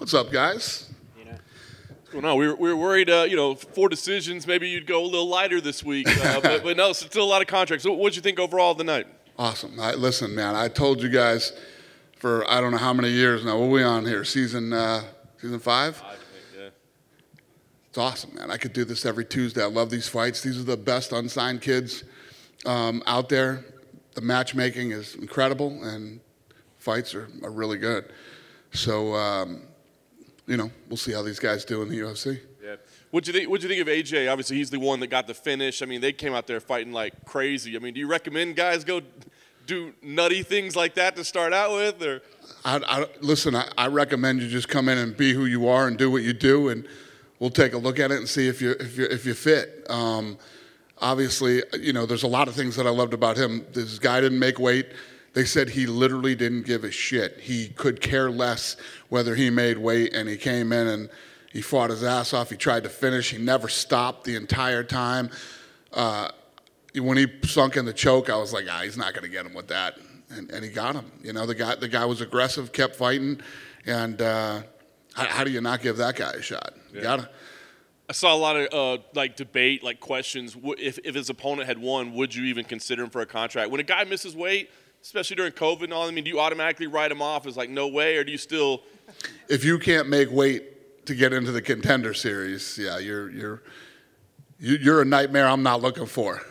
What's up, guys? What's going on? We were worried, you know, 4 decisions. Maybe you'd go a little lighter this week, but no, it's still a lot of contracts. So what'd you think overall of the night? Awesome. Listen, man, I told you guys for I don't know how many years now. What are we on here? Season 5? I think, yeah. It's awesome, man. I could do this every Tuesday. I love these fights. These are the best unsigned kids out there. The matchmaking is incredible, and fights are really good. So, you know, we'll see how these guys do in the UFC. Yeah. What'd you think of AJ? Obviously, he's the one that got the finish. I mean, they came out there fighting like crazy. I mean, do you recommend guys go do nutty things like that to start out with, or? Listen, I recommend you just come in and be who you are and do what you do, and we'll take a look at it and see if you fit. Obviously, you know, there's a lot of things that I loved about him. This guy didn't make weight. They said he literally didn't give a shit. He could care less whether he made weight, and he came in and he fought his ass off. He tried to finish. He never stopped the entire time. When he sunk in the choke, I was like, he's not going to get him with that. And he got him. You know, the guy was aggressive, kept fighting, and how do you not give that guy a shot? Yeah. You gotta. I saw a lot of like debate, like questions. If his opponent had won, would you even consider him for a contract? When a guy misses weight, especially during COVID and all, I mean, do you automatically write him off as like no way, or do you still? If you can't make weight to get into the Contender Series, yeah, you're a nightmare I'm not looking for.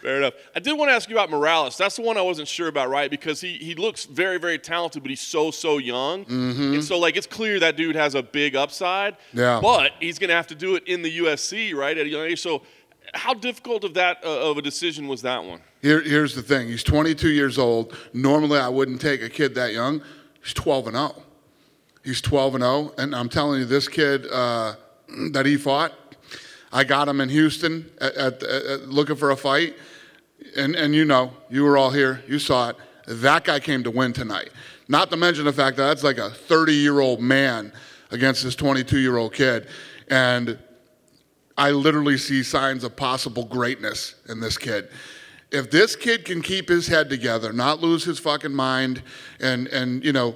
Fair enough. I did want to ask you about Morales. That's the one I wasn't sure about, right? Because he looks very, very talented, but he's so young. Mm-hmm. And so, like, it's clear that dude has a big upside. Yeah. But he's going to have to do it in the UFC, right, at a young age. So how difficult of a decision was that one? Here's the thing. He's 22 years old. Normally, I wouldn't take a kid that young. He's 12-0. He's 12-0. And I'm telling you, this kid that he fought, I got him in Houston looking for a fight. And you know, you were all here. You saw it. That guy came to win tonight. Not to mention the fact that that's like a 30-year-old man against this 22-year-old kid. And I literally see signs of possible greatness in this kid. If this kid can keep his head together, not lose his fucking mind, and you know,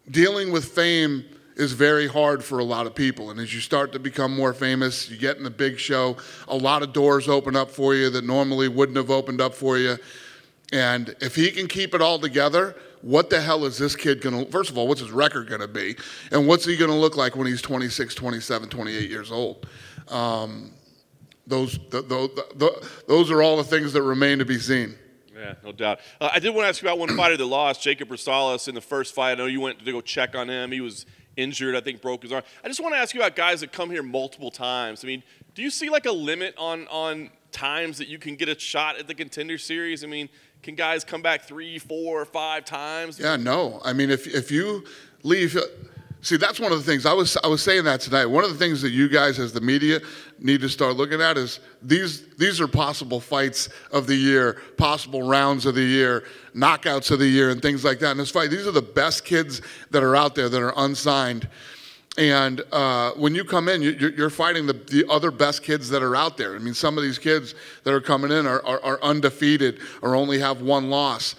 dealing with fame is very hard for a lot of people. And as you start to become more famous, you get in the big show, a lot of doors open up for you that normally wouldn't have opened up for you. And if he can keep it all together, what the hell is this kid going to, first of all, what's his record going to be? And what's he going to look like when he's 26, 27, 28 years old? Those are all the things that remain to be seen. Yeah, no doubt. I did want to ask you about one fighter that lost, Jacob Rosales, in the first fight. I know you went to go check on him. He was injured, I think broke his arm. I just want to ask you about guys that come here multiple times. I mean, do you see like a limit on times that you can get a shot at the Contender Series? I mean, can guys come back 3, 4, 5 times? Yeah, no. I mean, if you leave, see, that's one of the things I was saying that tonight. One of the things that you guys as the media need to start looking at is these are possible fights of the year, possible rounds of the year, knockouts of the year, and things like that in this fight. These are the best kids that are out there that are unsigned. And when you come in, you're fighting the other best kids that are out there. I mean, some of these kids that are coming in are undefeated or only have 1 loss.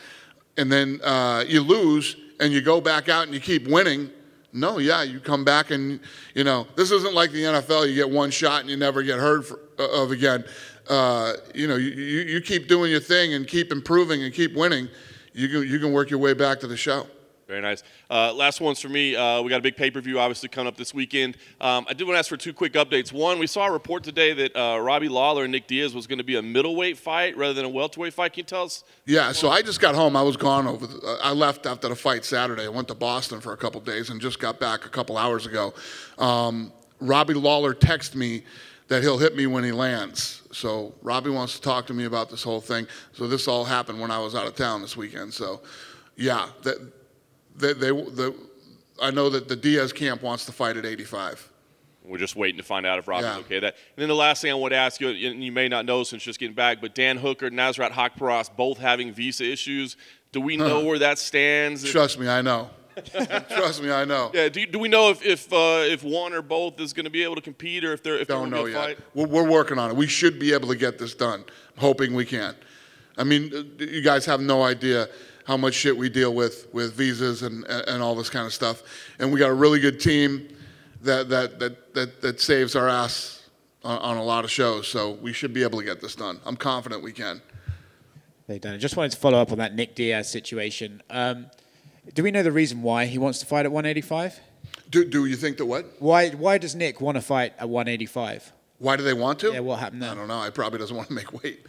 And then you lose and you go back out and you keep winning. No, yeah, you come back and, you know, this isn't like the NFL. You get 1 shot and you never get heard of again. You know, you keep doing your thing and keep improving and keep winning. You can work your way back to the show. Very nice. Last ones for me. We got a big pay-per-view obviously coming up this weekend. I did want to ask for 2 quick updates. One, we saw a report today that Robbie Lawler and Nick Diaz was going to be a middleweight fight rather than a welterweight fight. Can you tell us? Yeah, so I just got home. I was gone I left after the fight Saturday. I went to Boston for a couple days and just got back a couple hours ago. Robbie Lawler texted me that he'll hit me when he lands. So Robbie wants to talk to me about this whole thing. So this all happened when I was out of town this weekend. So, yeah, I know that the Diaz camp wants to fight at 85. We're just waiting to find out if Robbie's okay with that. And then the last thing I want to ask you, and you may not know since just getting back, but Dan Hooker and Nazrat Hakoros both having visa issues. Do we know where that stands? Trust me, I know. Trust me, I know. Yeah. Do we know if one or both is going to be able to compete, or if they're don't know yet? Fight? We're working on it. We should be able to get this done. I'm hoping we can. I mean, you guys have no idea how much shit we deal with visas and all this kind of stuff. And we got a really good team that saves our ass on a lot of shows. So we should be able to get this done. I'm confident we can. They've done it. Just wanted to follow up on that Nick Diaz situation. Do we know the reason why he wants to fight at 185? Do you think that what? Why does Nick want to fight at 185? Why do they want to? Yeah, what happened there? I don't know. He probably doesn't want to make weight.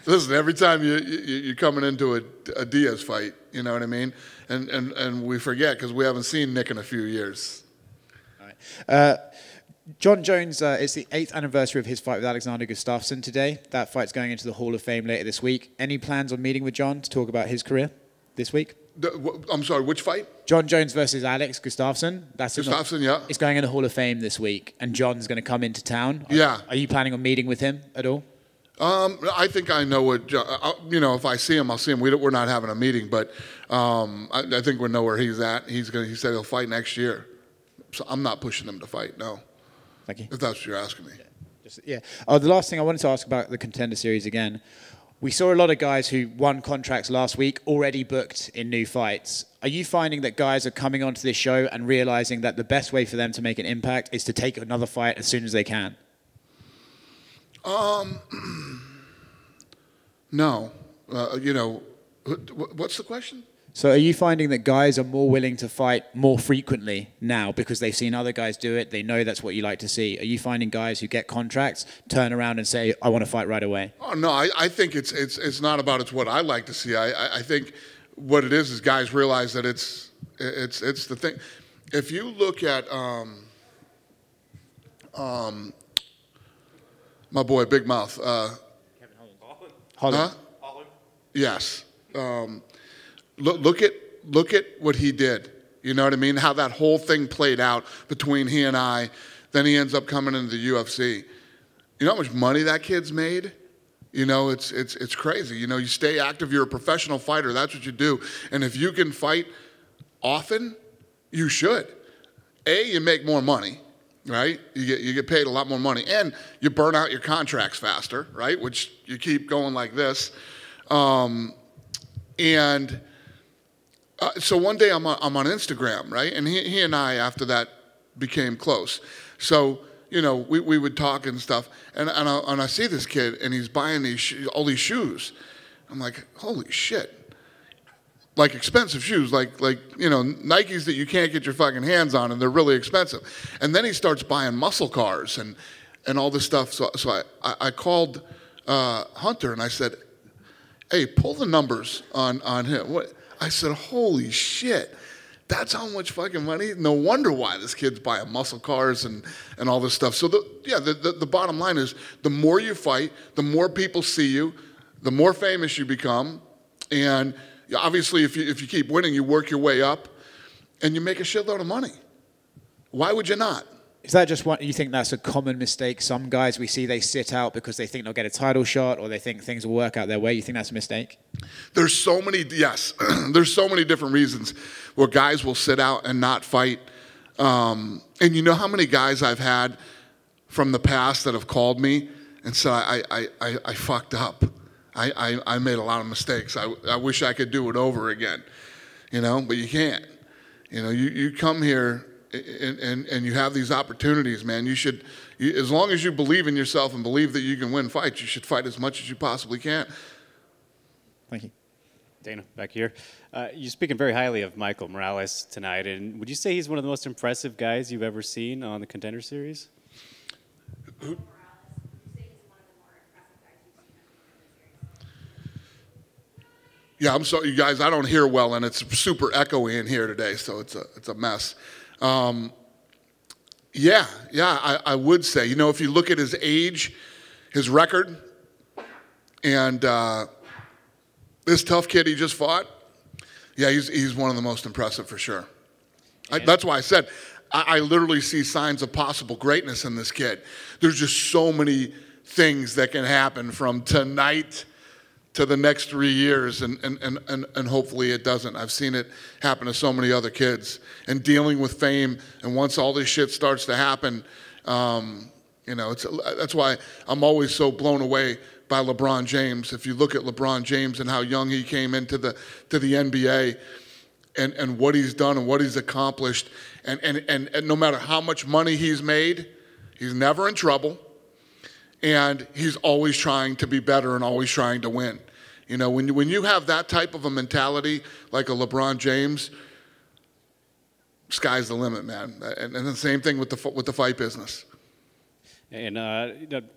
Listen, every time you're coming into a Diaz fight, you know what I mean? And we forget because we haven't seen Nick in a few years. All right. Jon Jones, it's the 8th anniversary of his fight with Alexander Gustafsson today. That fight's going into the Hall of Fame later this week. Any plans on meeting with Jon to talk about his career this week? I'm sorry, which fight? Jon Jones versus Alex Gustafsson. Gustafsson, yeah. It's going in the Hall of Fame this week, and Jon's going to come into town. Yeah. Are you planning on meeting with him at all? I think I know what, if I see him, I'll see him. We're not having a meeting, but I think we know where he's at. He said he'll fight next year. So I'm not pushing him to fight, no. Thank you. If that's what you're asking me. Yeah. Oh, the last thing I wanted to ask about the Contender Series again. We saw a lot of guys who won contracts last week already booked in new fights. Are you finding that guys are coming onto this show and realizing that the best way for them to make an impact is to take another fight as soon as they can? No. What's the question? So are you finding that guys are more willing to fight more frequently now because they've seen other guys do it, they know that's what you like to see? Are you finding guys who get contracts turn around and say, I want to fight right away? Oh, no, I think it's not about it's what I like to see. I think what it is guys realize that it's the thing. If you look at my boy Big Mouth, Holm. Huh? Yes. Look at what he did. You know what I mean? How that whole thing played out between he and I. Then he ends up coming into the UFC. You know how much money that kid's made? You know, it's crazy. You know, you stay active. You're a professional fighter. That's what you do. And if you can fight often, you should. You make more money, right? You get paid a lot more money, and you burn out your contracts faster, right? Which you keep going like this, so one day I'm on Instagram, right? And he and I, after that, became close. So, you know, we would talk and stuff. And I see this kid, and he's buying all these shoes. I'm like, holy shit. Like expensive shoes, like you know, Nikes that you can't get your fucking hands on, and they're really expensive. And then he starts buying muscle cars and all this stuff. So I called Hunter, and I said, hey, pull the numbers on him. What? I said, holy shit, that's how much fucking money? No wonder why this kid's buying muscle cars and all this stuff. So, the bottom line is the more you fight, the more people see you, the more famous you become. And obviously, if you keep winning, you work your way up, and you make a shitload of money. Why would you not? Is that just what you think that's a common mistake? Some guys we see, they sit out because they think they'll get a title shot or they think things will work out their way. You think that's a mistake? There's so many, yes. There's so many different reasons where guys will sit out and not fight. And you know how many guys I've had from the past that have called me and said, I fucked up. I made a lot of mistakes. I wish I could do it over again. You know, but you can't. You know, you come here and you have these opportunities, man. You should, as long as you believe in yourself and believe that you can win fights, you should fight as much as you possibly can. Thank you. Dana, back here. You're speaking very highly of Michael Morales tonight, and would you say he's one of the most impressive guys you've ever seen on the Contender Series? Yeah, I'm sorry, you guys. I don't hear well, and it's super echoey in here today, so it's a mess. I would say. You know, if you look at his age, his record, and this tough kid he just fought, yeah, he's one of the most impressive for sure. That's why I said I literally see signs of possible greatness in this kid. There's just so many things that can happen from tonight to the next 3 years, and hopefully it doesn't. I've seen it happen to so many other kids. And dealing with fame, and once all this shit starts to happen, you know, that's why I'm always so blown away by LeBron James. If you look at LeBron James and how young he came into the NBA and what he's done and what he's accomplished, and no matter how much money he's made, he's never in trouble, and he's always trying to be better and always trying to win. You know, when you have that type of a mentality like a LeBron James, sky's the limit, man. And the same thing with the fight business. And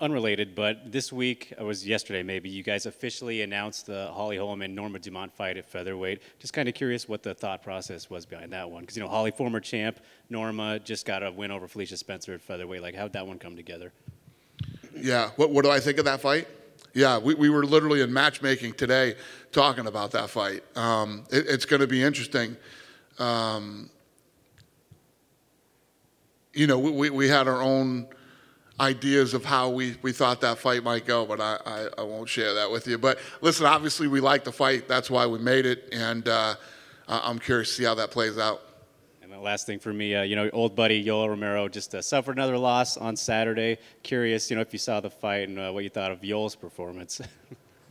unrelated, but this week, or was yesterday maybe, you guys officially announced the Holly Holm and Norma Dumont fight at featherweight. Just kind of curious what the thought process was behind that one. Because, you know, Holly, former champ, Norma just got a win over Felicia Spencer at featherweight. Like, how'd that one come together? Yeah, what do I think of that fight? Yeah, we were literally in matchmaking today talking about that fight. It's going to be interesting. You know, we had our own ideas of how we thought that fight might go, but I won't share that with you. But listen, obviously we like the fight. That's why we made it, and I'm curious to see how that plays out. And the last thing for me, you know, old buddy Yoel Romero just suffered another loss on Saturday. Curious, you know, if you saw the fight and what you thought of Yoel's performance.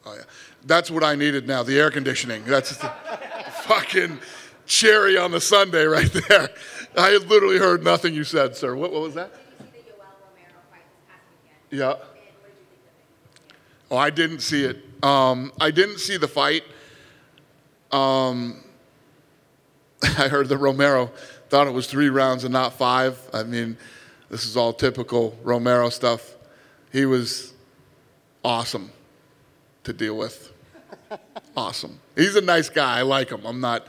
Oh yeah, that's what I needed now. The air conditioning. That's the fucking cherry on the sundae right there. I had literally heard nothing you said, sir. What was that? Yeah. Oh, I didn't see it. I didn't see the fight. I heard that Romero thought it was 3 rounds and not 5. I mean, this is all typical Romero stuff. He was awesome to deal with. Awesome. He's a nice guy. I like him. I'm not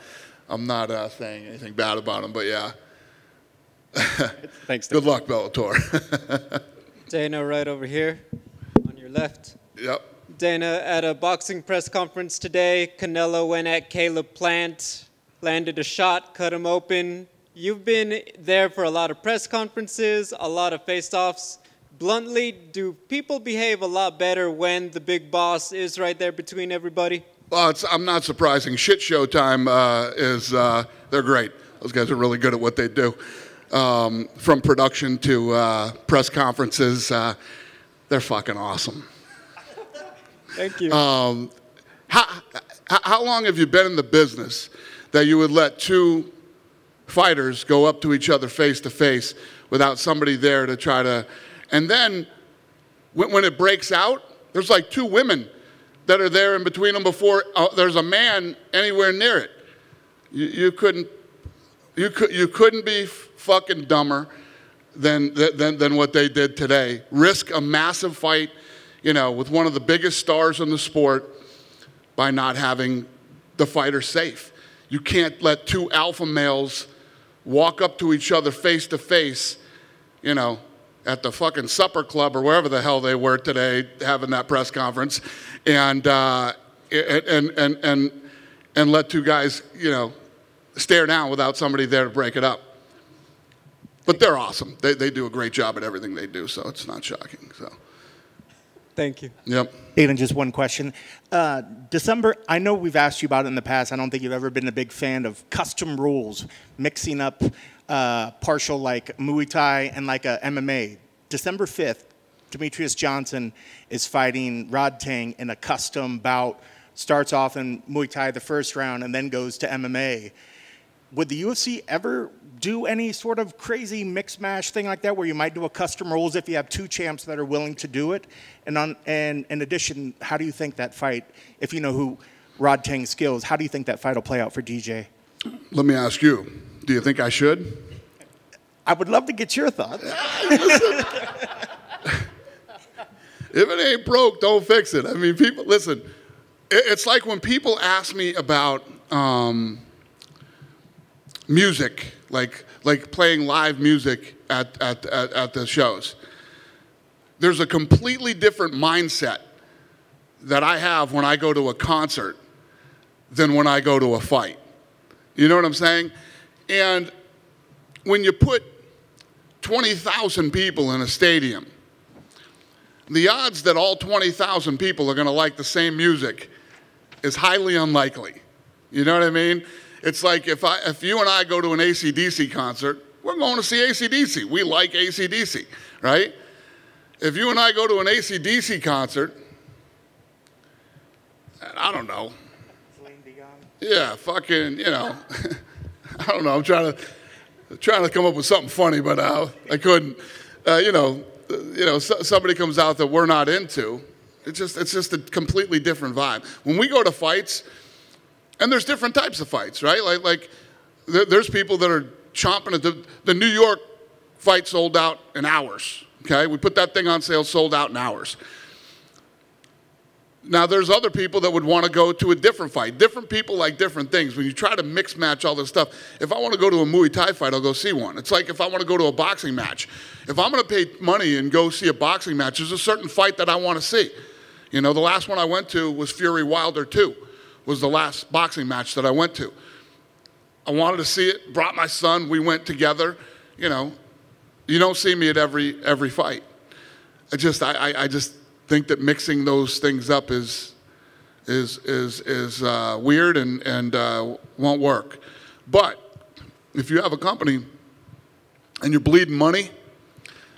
saying anything bad about him, but yeah. Thanks. Good luck, Bellator. Dana, right over here on your left. Yep. Dana, at a boxing press conference today, Canelo went at Caleb Plant, landed a shot, cut him open. You've been there for a lot of press conferences, a lot of face-offs. Bluntly, do people behave a lot better when the big boss is right there between everybody? Well, I'm not surprising. ShtShowtime they're great. Those guys are really good at what they do. From production to press conferences, they're fucking awesome. Thank you. How long have you been in the business that you would let 2 fighters go up to each other face to face without somebody there to try to, and then when it breaks out, there's like 2 women that are there in between them before there's a man anywhere near it. You couldn't be fucking dumber than what they did today. Risk a massive fight, you know, with one of the biggest stars in the sport by not having the fighter safe. You can't let 2 alpha males walk up to each other face to face, you know, at the fucking supper club or wherever the hell they were today having that press conference, and let 2 guys, you know, stare down without somebody there to break it up. But they're awesome. They do a great job at everything they do, so it's not shocking. So, Thank you. Yep. Aiden, just one question. December, I know we've asked you about it in the past. I don't think you've ever been a big fan of custom rules, mixing up partial like Muay Thai and like a MMA. December 5th, Demetrius Johnson is fighting Rod Tang in a custom bout. Starts off in Muay Thai the first round and then goes to MMA. Would the UFC ever do any sort of crazy mix mash thing like that where you might do a custom rules if you have 2 champs that are willing to do it? And in addition, how do you think that fight, if you know who Rod Tang's skills, how do you think that fight will play out for DJ? Let me ask you, do you think I should? I would love to get your thoughts. If it ain't broke, don't fix it. I mean, people, listen, it's like when people ask me about music, like playing live music at the shows. There's a completely different mindset that I have when I go to a concert than when I go to a fight. You know what I'm saying? And when you put 20,000 people in a stadium, the odds that all 20,000 people are going to like the same music is highly unlikely. You know what I mean? It's like if you and I go to an AC/DC concert, we're going to see AC/DC. We like AC/DC, right? If you and I go to an AC/DC concert, I don't know. Yeah, fucking, you know. I don't know. I'm trying to come up with something funny, but I couldn't. Somebody comes out that we're not into. It's just a completely different vibe. When we go to fights, and there's different types of fights, right? Like there's people that are chomping at the New York fight sold out in hours. Okay, we put that thing on sale, sold out in hours. Now, there's other people that would want to go to a different fight. Different people like different things. When you try to mix match all this stuff, if I want to go to a Muay Thai fight, I'll go see one. It's like if I want to go to a boxing match. If I'm going to pay money and go see a boxing match, there's a certain fight that I want to see. You know, the last one I went to was Fury Wilder 2, was the last boxing match that I went to. I wanted to see it, brought my son, we went together. You know, you don't see me at every fight. I just think that mixing those things up is weird and won't work. But if you have a company and you're bleeding money,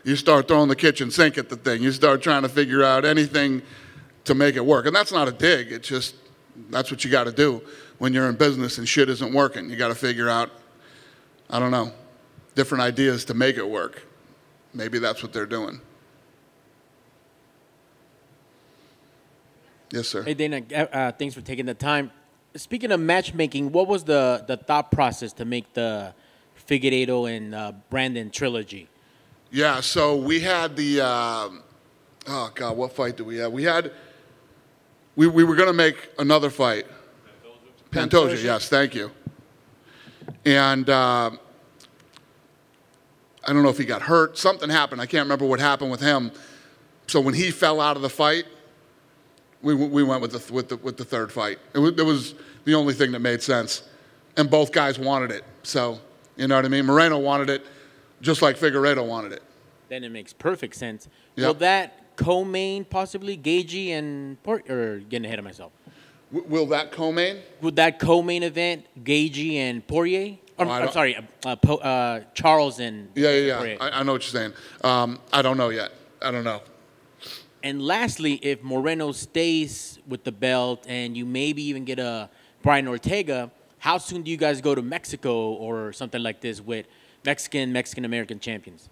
you start throwing the kitchen sink at the thing. You start trying to figure out anything to make it work. And that's not a dig. It's just that's what you got to do when you're in business and shit isn't working. You got to figure out, I don't know, different ideas to make it work. Maybe that's what they're doing. Yes, sir. Hey, Dana, thanks for taking the time. Speaking of matchmaking, what was the thought process to make the Figueiredo and Brandon trilogy? Yeah, so we had the, oh, God, what fight did we have? We were going to make another fight. Pantoja, yes, thank you. And I don't know if he got hurt. Something happened. I can't remember what happened with him. So when he fell out of the fight, we went with the third fight. It was the only thing that made sense. And both guys wanted it. So, you know what I mean? Moreno wanted it just like Figueiredo wanted it. Then it makes perfect sense. Yep. Will that co-main possibly Gagey and or getting ahead of myself? Will that co-main? Would that co-main event Gagey and Poirier? I'm sorry, Charles and Yeah. Poirier. I know what you're saying. I don't know yet. I don't know. And lastly, if Moreno stays with the belt and you maybe even get a Brian Ortega, how soon do you guys go to Mexico or something like this with Mexican-American champions?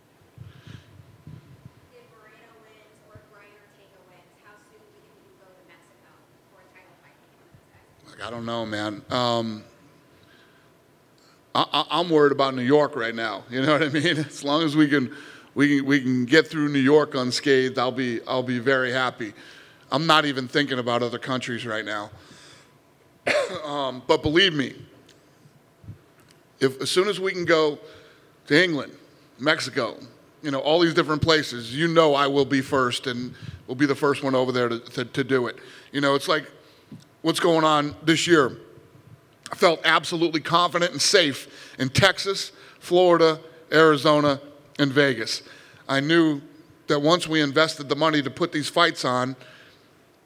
If Moreno wins or Brian Ortega wins, how soon do you think you go to Mexico for a title fight? Like, I don't know, man. I'm worried about New York right now. You know what I mean? As long as we can get through New York unscathed, I'll be very happy. I'm not even thinking about other countries right now. But believe me, as soon as we can go to England, Mexico, you know, all these different places, you know I will be first and will be the first one over there to do it. You know, it's like what's going on this year. I felt absolutely confident and safe in Texas, Florida, Arizona, and Vegas. I knew that once we invested the money to put these fights on,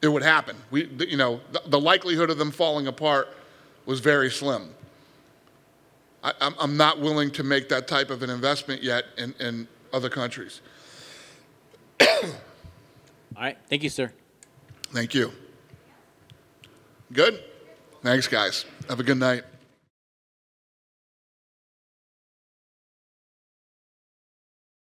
it would happen. The likelihood of them falling apart was very slim. I'm not willing to make that type of an investment yet in other countries. All right. Thank you, sir. Thank you. Good? Thanks, guys. Have a good night.